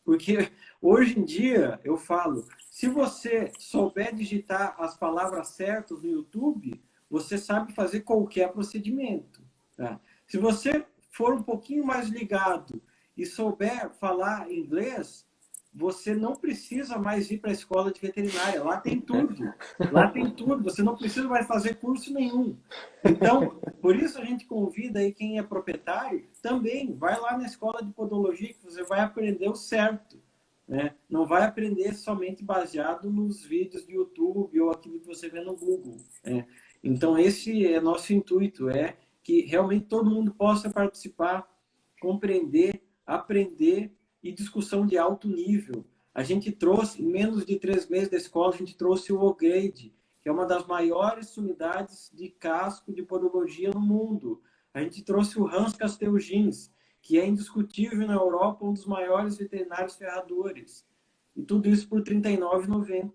Porque hoje em dia, eu falo, se você souber digitar as palavras certas no YouTube, você sabe fazer qualquer procedimento. Tá? Se você for um pouquinho mais ligado e souber falar inglês, você não precisa mais ir para a escola de veterinária. Lá tem tudo. Lá tem tudo. Você não precisa mais fazer curso nenhum. Então, por isso a gente convida aí quem é proprietário também. Vai lá na escola de podologia que você vai aprender o certo. Né? Não vai aprender somente baseado nos vídeos do YouTube ou aquilo que você vê no Google. Né? Então, esse é nosso intuito. É que realmente todo mundo possa participar, compreender, aprender e discussão de alto nível. A gente trouxe, em menos de 3 meses da escola, a gente trouxe o O-Grade, que é uma das maiores unidades de casco de podologia no mundo. A gente trouxe o Hans Casteljins, que é indiscutível na Europa um dos maiores veterinários ferradores. E tudo isso por R$ 39,90.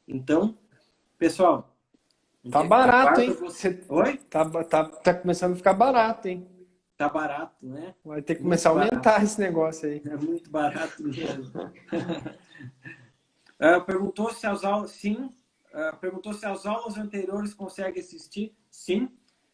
Então, pessoal... Tá barato, hein? Oi? Tá começando a ficar barato, hein? Tá barato, né? Vai ter que começar a aumentar esse negócio aí. É muito barato mesmo. Perguntou se as aulas... Sim. Perguntou se as aulas anteriores consegue assistir. Sim.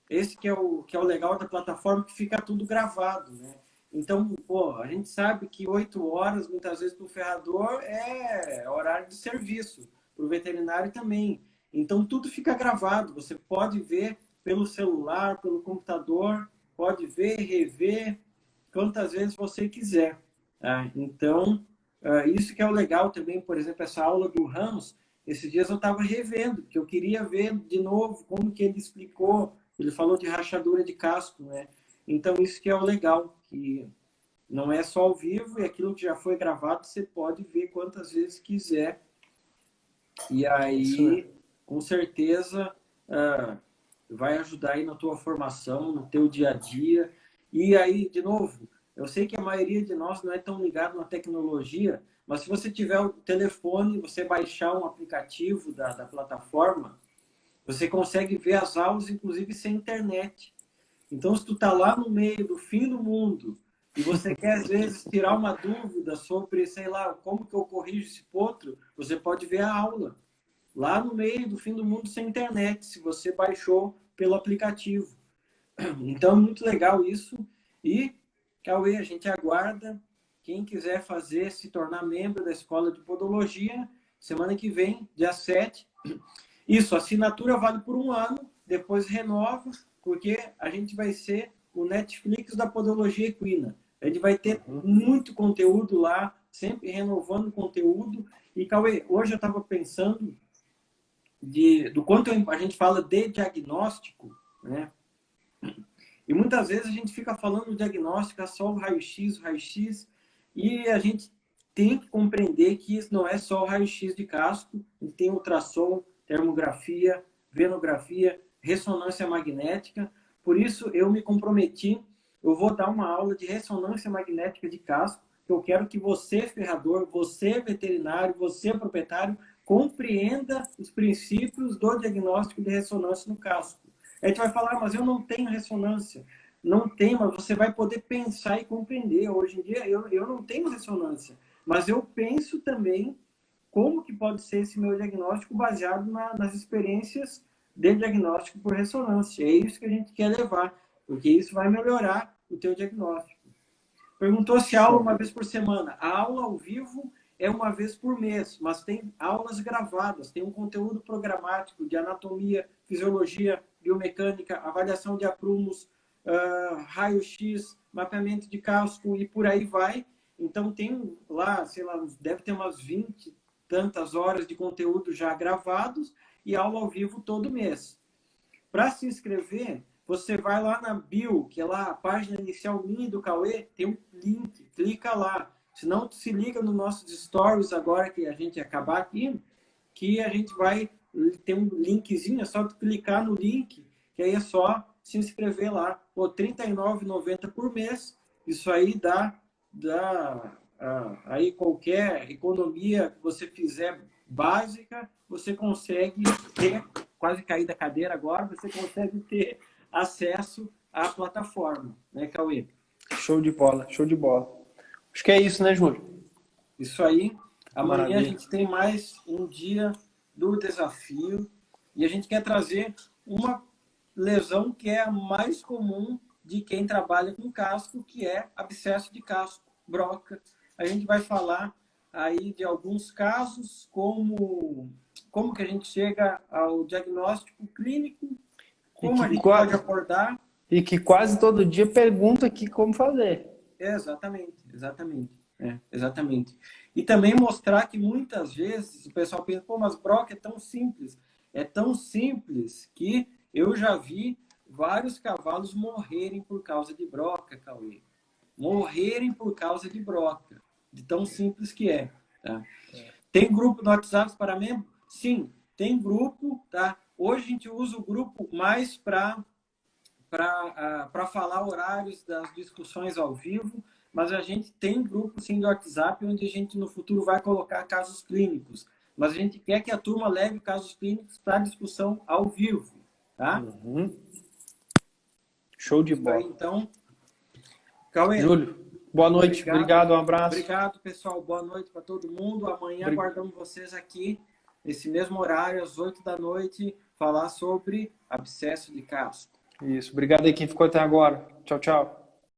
Esse que é o legal da plataforma, que fica tudo gravado, né? Então, pô, a gente sabe que 8 horas, muitas vezes, para o ferrador é horário de serviço. Para o veterinário também. Então, tudo fica gravado. Você pode ver pelo celular, pelo computador, pode ver, rever, quantas vezes você quiser. Tá? Então, isso que é o legal também, por exemplo, essa aula do Ramos, esses dias eu estava revendo, porque eu queria ver de novo como que ele explicou, ele falou de rachadura de casco, né? Então, isso que é o legal, que não é só ao vivo, e aquilo que já foi gravado, você pode ver quantas vezes quiser. E aí, com certeza, vai ajudar aí na tua formação, no teu dia a dia. E aí, de novo, eu sei que a maioria de nós não é tão ligado na tecnologia, mas se você tiver o telefone, você baixar um aplicativo da plataforma, você consegue ver as aulas, inclusive, sem internet. Então, se tu tá lá no meio do fim do mundo e você quer, às vezes, tirar uma dúvida sobre, sei lá, como que eu corrijo esse potro, você pode ver a aula lá no meio do fim do mundo sem internet, se você baixou pelo aplicativo. Então, é muito legal isso. E, Cauê, a gente aguarda quem quiser fazer, se tornar membro da Escola de Podologia, semana que vem, dia 7. Isso, a assinatura vale por 1 ano, depois renova, porque a gente vai ser o Netflix da Podologia Equina. A gente vai ter muito conteúdo lá, sempre renovando conteúdo. E, Cauê, hoje eu estava pensando do quanto a gente fala de diagnóstico, né? E muitas vezes a gente fica falando diagnóstico, só o raio-x, e a gente tem que compreender que isso não é só o raio-x de casco, a gente tem ultrassom, termografia, venografia, ressonância magnética. Por isso eu me comprometi, eu vou dar uma aula de ressonância magnética de casco, que eu quero que você, ferrador, você, veterinário, você, proprietário, compreenda os princípios do diagnóstico de ressonância no casco. A gente vai falar, mas eu não tenho ressonância. Não tem, mas você vai poder pensar e compreender. Hoje em dia, eu não tenho ressonância, mas eu penso também como que pode ser esse meu diagnóstico baseado nas experiências de diagnóstico por ressonância. É isso que a gente quer levar, porque isso vai melhorar o teu diagnóstico. Perguntou se aula uma vez por semana. A aula ao vivo é uma vez por mês, mas tem aulas gravadas, tem um conteúdo programático de anatomia, fisiologia, biomecânica, avaliação de aprumos, raio-x, mapeamento de casco e por aí vai. Então tem lá, sei lá, deve ter umas 20 tantas horas de conteúdo já gravados e aula ao vivo todo mês. Para se inscrever, você vai lá na bio, que é lá a página inicial minha do Cauê, tem um link, clica lá. Se não, se liga nos nossos stories agora que a gente acabar aqui, que a gente vai ter um linkzinho, é só tu clicar no link, que aí é só se inscrever lá. Pô, R$ 39,90 por mês, isso aí dá aí qualquer economia que você fizer básica, você consegue ter, quase cair da cadeira agora, você consegue ter acesso à plataforma, né, Cauê? Show de bola, show de bola. Acho que é isso, né, Júlio? Isso aí. Amanhã Maravilha. a gente tem mais um dia do desafio e a gente quer trazer uma lesão que é a mais comum de quem trabalha com casco, que é abscesso de casco, broca. A gente vai falar aí de alguns casos, como que a gente chega ao diagnóstico clínico, como a gente pode abordar. E que quase todo dia pergunta aqui como fazer. Exatamente. Exatamente. E também mostrar que muitas vezes o pessoal pensa, pô, mas broca é tão simples. É tão simples que eu já vi vários cavalos morrerem por causa de broca, Cauê. Morrerem por causa de broca. De tão simples que é. Tá? Tem grupo no WhatsApp para membro? Sim, tem grupo. Tá? Hoje a gente usa o grupo mais para falar horários das discussões ao vivo, mas a gente tem grupo sim do WhatsApp onde a gente no futuro vai colocar casos clínicos. Mas a gente quer que a turma leve casos clínicos para discussão ao vivo. Tá? Uhum. Show de bola. Aí, então, Cauê, Júlio, boa noite. Obrigado, um abraço. Obrigado, pessoal. Boa noite para todo mundo. Amanhã aguardamos vocês aqui, nesse mesmo horário, às 8 da noite, falar sobre abscesso de casco. Isso. Obrigado aí quem ficou até agora. Tchau, tchau.